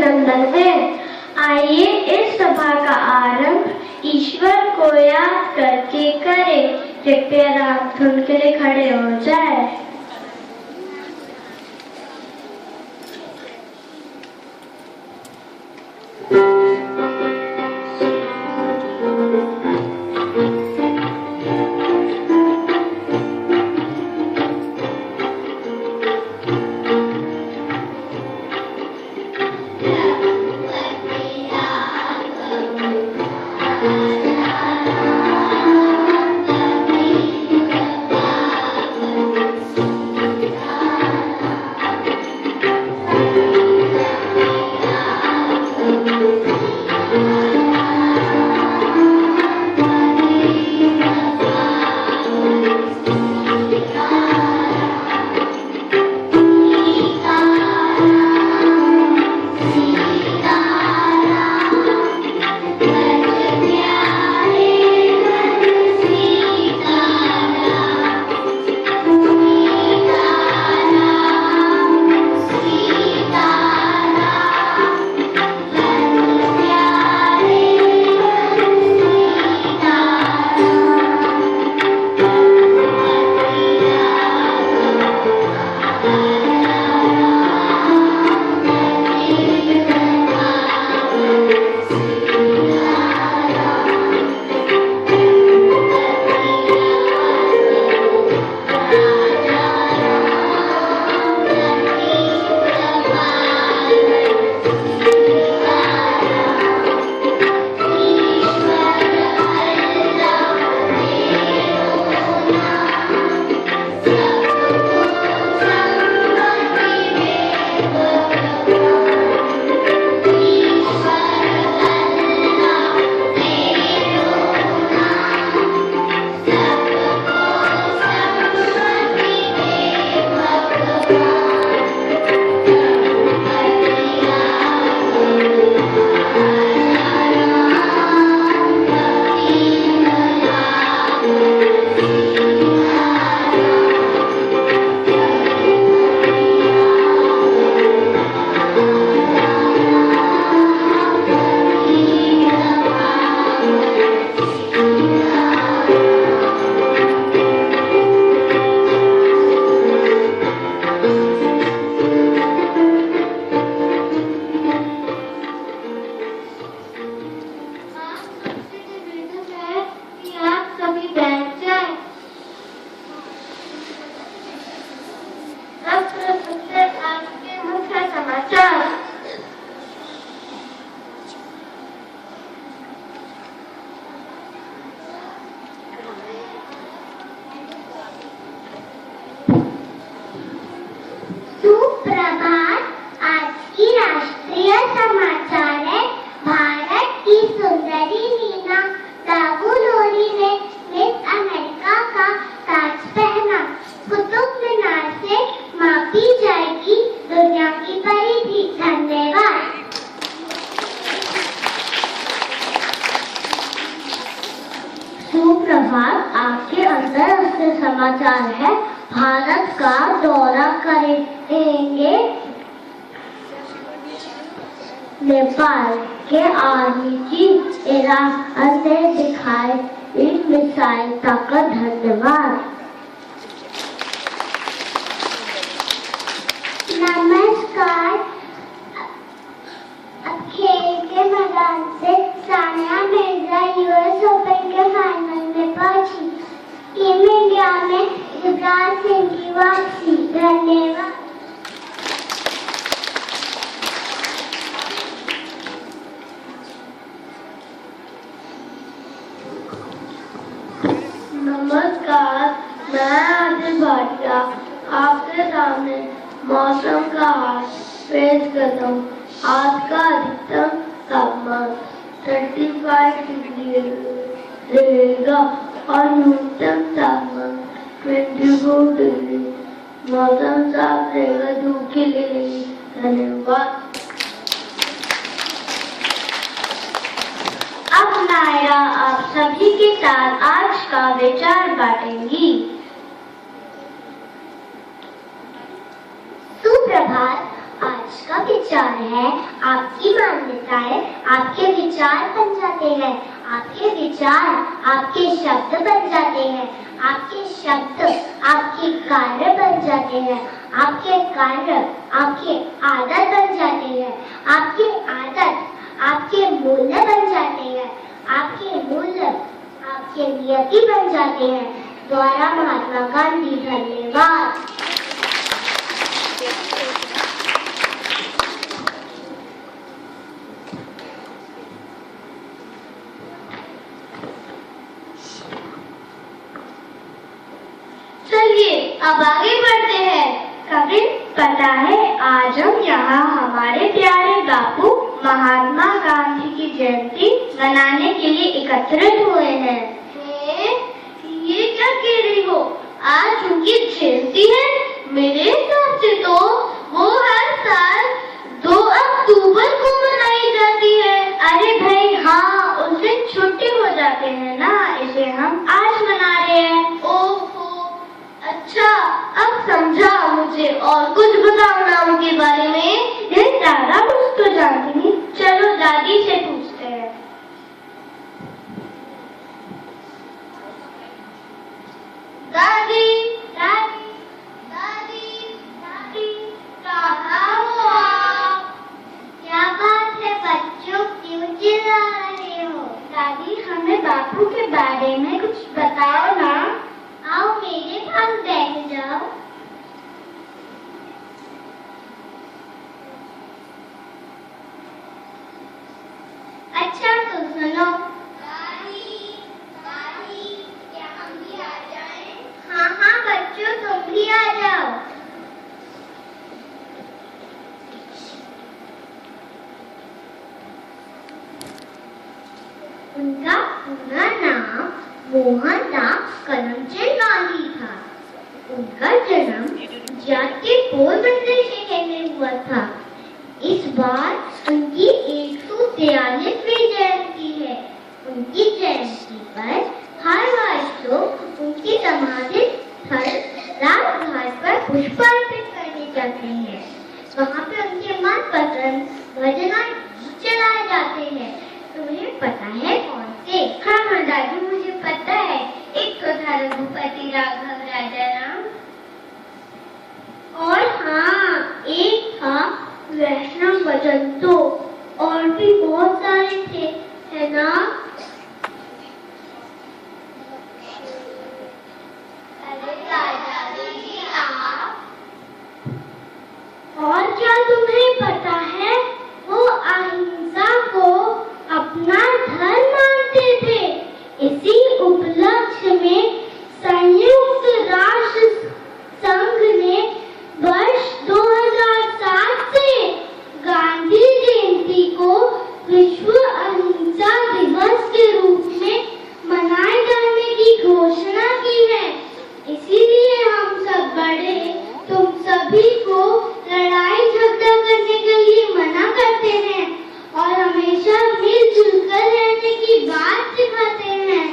अभिनंदन है। आइए इस सभा का आरंभ ईश्वर को याद करके करें। कृपया राग धुन के लिए खड़े हो जाए। सुप्रभात। आपके अंतरराष्ट्रीय समाचार है। भारत का दौरा करेंगे नेपाल के आर्मी चीफ। ईरान ने दिखाई मिसाइल ताकत। धन्यवाद। नमस्कार। खेल के मैदान से सानिया मिर्जा यूएस ओपन के फाइनल में पहुंची। टीम इंडिया में युवराज सिंह की वापसी। धन्यवाद। नमस्कार, मैं आदिल भाटिया आपके सामने मौसम का हाल पेश करता हूँ। आज का अधिकतम तापमान 35 डिग्री रहेगा और न्यूनतम तापमान 24 डिग्री। मौसम साफ रहेगा, धूप खिली रहेगी। धन्यवाद। अब नायरा आप सभी के साथ आज का विचार बांटेंगी। सुप्रभात। आज आपका विचार है, आपकी मान्यताएं आपके विचार बन जाते हैं, आपके विचार आपके शब्द बन जाते हैं, आपके शब्द आपके कार्य बन जाते हैं, आपके कार्य आपके आदत बन जाते हैं, आपके आदत आपके मूल्य बन जाते हैं, आपके मूल्य आपके नियति बन जाते हैं। द्वारा महात्मा गांधी। धन्यवाद। चलिए अब आगे बढ़ते हैं। कभी पता है आज हम यहाँ हमारे प्यारे बापू महात्मा गांधी की जयंती मनाने के लिए एकत्रित हुए हैं। ये क्या कह रही हो? आज उनकी जयंती है? मेरे हिसाब से तो वो हर साल 2 अक्टूबर को मनाई जाती है। अरे भाई हाँ, उस दिन छुट्टी हो जाते हैं ना, इसे हम आज मना रहे हैं। ओहो, अच्छा अब समझा मुझे। और कुछ बताओ ना उनके बारे में। ये दादा कुछ तो जानती नहीं, चलो दादी से पूछते हैं। दादी दादी दादी दादी, कहाँ हो आप? क्या बात है बच्चों, क्यों चिल्ला रहे हो? दादी हमें बापू के बारे में कुछ बताओ ना। आओ मेरे पास बैठ जाओ। अच्छा तो सुनो। दादी दादी, क्या हम भी आ जाएं? हाँ हाँ बच्चों, तुम भी आ जाओ। उनका पूरा नाम मोहनदास करमचंद गांधी था। उनका जन्म गुजरात के पोरबंदर शहर में हुआ था। इस बार उनकी 143वीं जयंती है। उनकी जयंती पर हर वर्ष तो उनकी समाधि स्थल राजघाट पर पुष्पार्पण करने जाते हैं। वहाँ पे उनके मनपसंद भजन और गीत चलाए जाते हैं। तुम्हें पता है कौन से? हाँ हाँ दादी, मुझे पता है। एक तो था रघुपति राघव राजा राम, और हाँ, एक था वैष्णव भजन। तो और भी बहुत सारे थे, है ना? अरे दादी आप। और क्या तुम्हें पता है, वो अहिंसा को अपना धर्म मानते थे। इसी उपलक्ष्य में संयुक्त राष्ट्र संघ ने वर्ष 2007 से गांधी जयंती को विश्व अहिंसा दिवस के रूप में मनाए जाने की घोषणा की है। इसीलिए हम सब बड़े तुम सभी को लड़ाई झगड़ा करने के लिए मना करते हैं और हमेशा मिलजुल कर रहने की बात सिखाते हैं।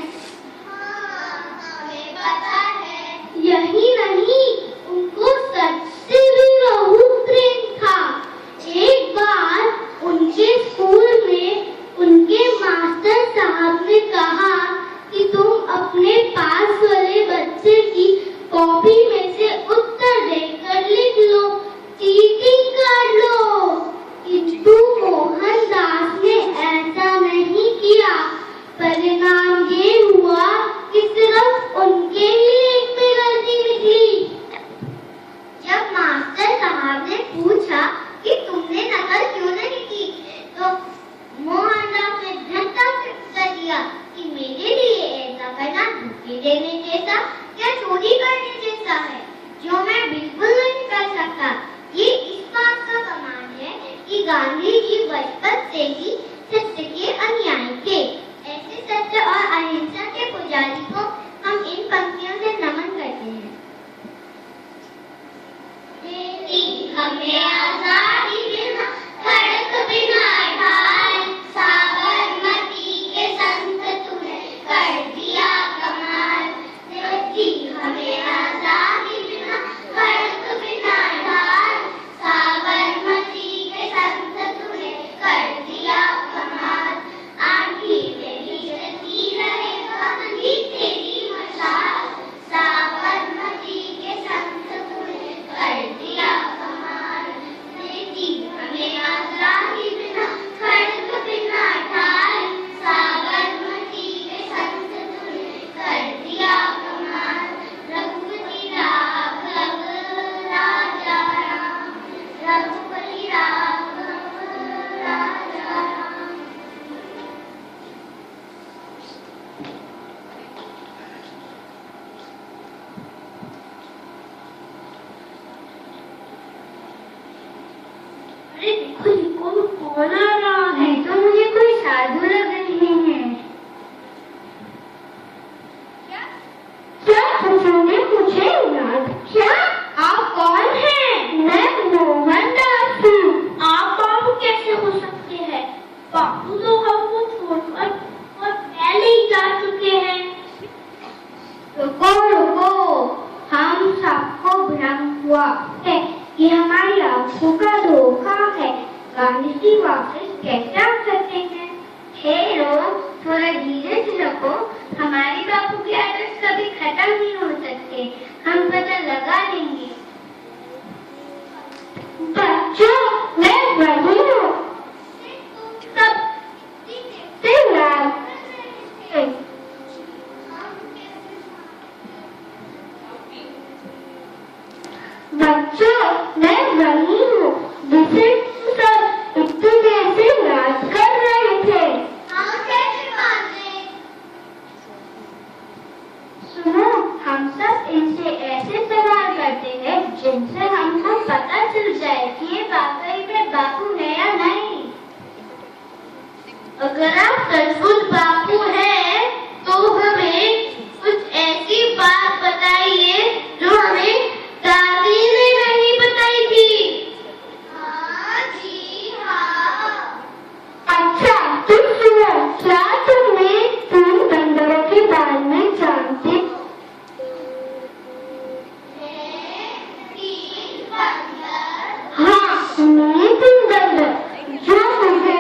हाँ, हमें पता है। यही नहीं, उनको सच से भी बहुत प्रेम था। एक बार उनके स्कूल में उनके मास्टर साहब ने कहा कि तुम अपने पास वाले बच्चे की कॉपी में से उत्तर देकर लिख लो, चीटिंग कर लो। किंतु मोहनदास ने ऐसा नहीं किया। परिणाम ये हुआ कि सिर्फ उनके ही लेख में गलती निकली। जब मास्टर साहब ने पूछा कि तुमने नकल क्यों नहीं की, तो मोहनदास ने झटका से उत्तर दिया कि मेरे लिए ऐसा करना धोखे देने जैसा या चोरी करने जैसा है, जो मैं बिल्कुल नहीं कर सकता। ये इस बात का प्रमाण है कि गांधी जी बचपन से ही सत्य के अनुयायी थे। ऐसे सत्य और अहिंसा के पुजारी को हम इन पंक्तियों से नमन करते हैं। हमें आजादी बिना खड़क बिना ढाल, साबरमती के संत तूने कर दिया कमाल। देती हमें आजादी बिना खड़क बिना ढाल, साबरमती कौन आ रहा है? तो मुझे कोई साधु लग रहे हैं। क्या तुमने मुझे याद किया? आप कौन हैं? मैं मोहनदास हूँ। आप बाबू कैसे हो सकते हैं? बाबू तो हमको छोड़कर और पहले ही जा चुके हैं। रुको रुको, हम सबको भ्रम हुआ है। ये हमारी आंखों का धोखा है। गांधी जी वापस कैसे आ सकते हैं? हे लोग, थोड़ा धीरज रखो। हमारे बापू के आदर्श कभी खत्म नहीं हो सकते। हम पता लगा लेंगे। बच्चों, मैं वही हूँ। सब बच्चों, मैं वही हूँ जिसे सब इतनी देर से याद कर रहे थे। हम कैसे माने? सुनो, हम सब इनसे ऐसे सवाल करते हैं जिनसे हमको पता चल जाए कि ये वाकई में बापू है या नहीं। अगर आप सचमुच बापू हैं, तो हमें कुछ ऐसी बात बताइए जो हमें दादी ने नहीं बताई थी। हाँ जी हाँ। अच्छा, तुम सुनो, क्या तुम्हें 3 बंदरों के बारे में जानते? 3 बंदर? हाँ, मेरे 3 बंदर जो मुझे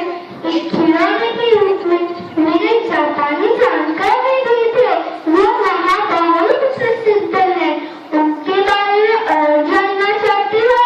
एक खिलौने के रूप में मेरे जापानी जानकार में दिए थे, वो वहाँ बहुत प्रसिद्ध है। उनके बारे में और जानना चाहते हो?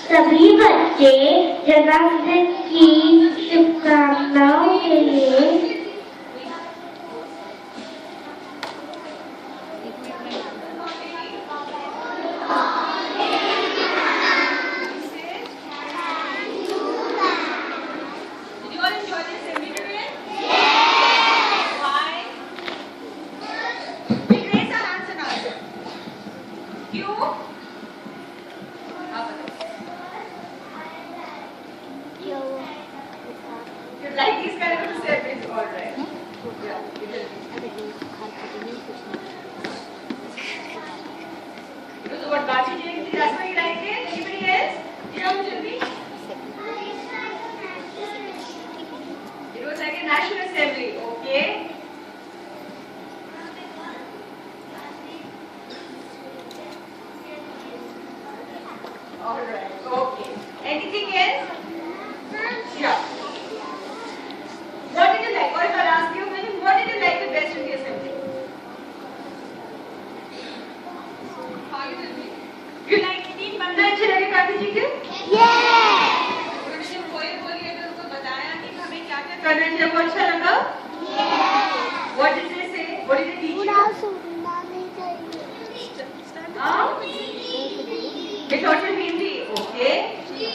सभी बच्चे जन्मदिन की शुभकामनाओं के लिए like this kind of assembly. All right. Yeah. So what Gandhi Jayanti, that's why you like it? Anybody else? It was like a national assembly, okay? Alright, okay. Anything else? Yeah. What did you like? Or if I ask you, what did you like the best in the assembly? You like तीन बंदे अच्छे लगे गांधी जी के? उन्होंने जब poem बोली है तो उनको बताया कि हमें क्या क्या करना चाहिए, वो अच्छा लगा? What did they say? What did they teach you? They taught you Hindi, okay?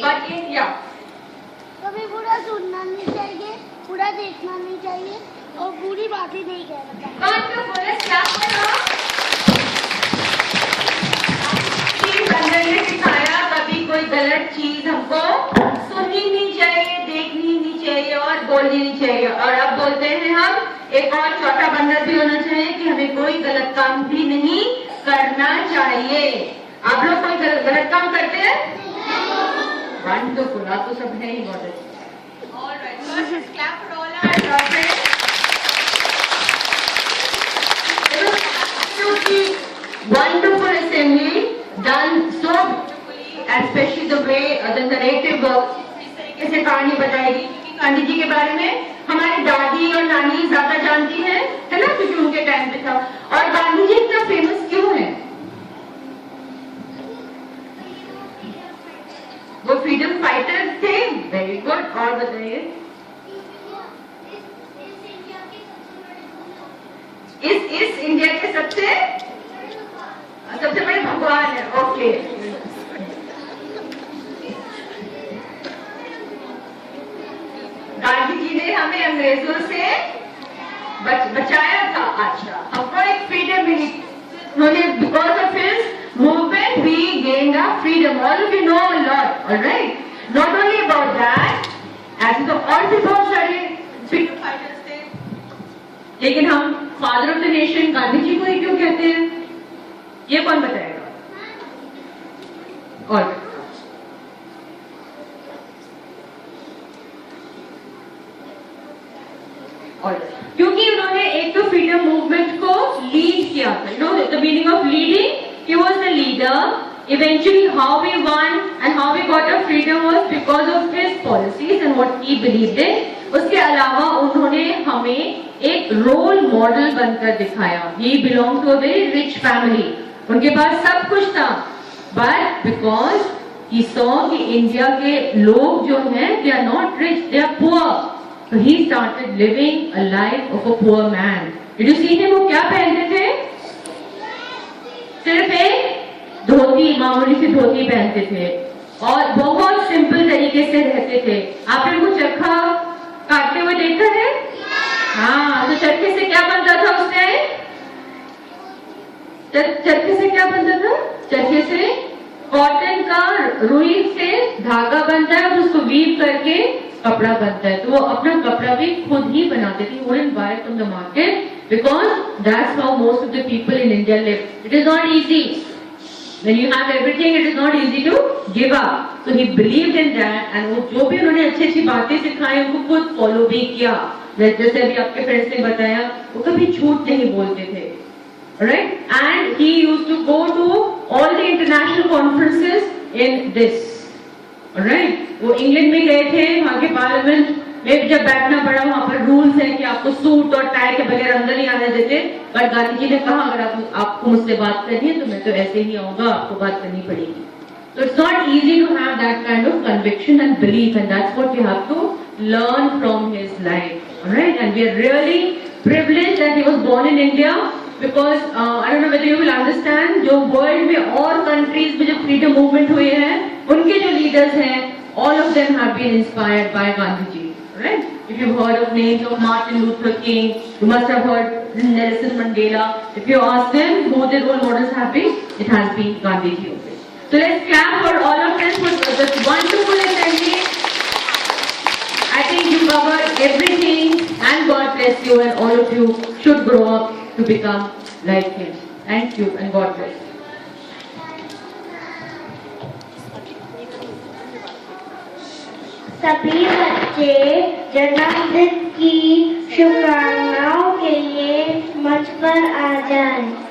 But in yeah. कभी बुरा सुनना नहीं चाहिए, बुरा देखना नहीं चाहिए और बुरी बातें नहीं कहना चाहिए। कौन तो बोले क्या करो? बंदर ने सिखाया कभी कोई गलत चीज हमको सुननी नहीं चाहिए, देखनी नहीं चाहिए और बोलनी नहीं चाहिए। और अब बोलते हैं हम एक और चौथा बंदर भी होना चाहिए कि हमें कोई गलत काम भी नहीं करना चाहिए। आप लोग कोई गलत काम करते हैं? वंडरफुल, आप तो सब है ही बहुत अच्छे। Alright, first let's clap for all our friends. Wonderful assembly. Done so beautifully, especially the way the narrative works. इस तरीके से कहानी बताएगी क्योंकि गांधी जी के बारे में हमारी दादी और नानी ज्यादा जानती है ना, क्योंकि उनके टाइम पे था। और गांधी जी इतना फेमस क्यों है? वो फ्रीडम फाइटर्स थे। वेरी गुड, और बताइए। इस इंडिया के सबसे बड़े भगवान है। ओके, गांधी जी ने हमें अंग्रेजों से बचाया था। अच्छा, हमको एक फ्रीडम मिली। उन्होंने because of his movement we gained a freedom. All of you know a lot, alright? Not only about that, ऐसे तो और भी बहुत सारे फ्रीडम फाइटर्स थे, लेकिन हम father of the nation Gandhi ji को ही क्यों कहते हैं? ये कौन बताएगा? और क्योंकि उन्होंने एक तो फ्रीडम मूवमेंट को लीड किया था। You know the meaning of leading, he was the leader. Eventually how we won and how we got our freedom was because of his policies and what he believed in. उसके अलावा उन्होंने हमें एक role model बनकर दिखाया। He belonged to a very rich family. उनके पास सब कुछ था, but because he saw कि इंडिया के लोग जो हैं they are not rich, they are poor. So he started living a life of a poor man. Did you see him? वो क्या पहनते थे? सिर्फ एक धोती, मामूली सी धोती पहनते थे और बहुत सिंपल तरीके से रहते थे। आपने वो चरखा काटते हुए देखा है? हाँ, तो चरखे से क्या बनता था उससे? चरखे से क्या बनता था? चरखे से कॉटन का रुई से धागा बनता है और उसको वीव करके कपड़ा बनता है। तो वो अपना कपड़ा भी खुद ही बनाते थे। wouldn't buy it from the market because that's how most of the people in India live. It is not easy. When you have everything, it is not easy to give up. So he believed in that, and वो जो भी उन्होंने अच्छी बातें सिखाई उनको खुद follow भी किया। जैसे अभी आपके फ्रेंड्स ने बताया, वो कभी झूठ नहीं बोलते थे, right? And he used to go to all the international conferences in this, right? वो इंग्लैंड में गए थे, वहाँ के पार्लियामेंट में जब बैठना पड़ा, वहाँ पर रूल्स है कि आपको सूट और टाई के बगैर अंदर नहीं आने देते। पर गांधी जी ने कहा अगर आपको मुझसे बात करनी है तो मैं तो ऐसे ही आऊंगा, आपको बात करनी पड़ेगी। So it's not easy to have that kind of conviction and belief, and that's what we have to learn from his life, all right? And we are really privileged that he was born in India because I don't know whether you will understand, जो world में और countries में जो freedom movement हुए हैं, उनके जो leaders हैं, all of them have been inspired by Gandhi ji. Right? If you've heard of names of Martin Luther King, you must have heard Nelson Mandela. If you ask them who their role models have been, it has been Gandhi ji. So let's clap for all of them for this wonderful assembly. I think you covered every bless you and all of you should grow up to become like him. Thank you and God bless. सभी बच्चे जन्मदिन की शुभकामनाओं के लिए मंच पर आ जाएं।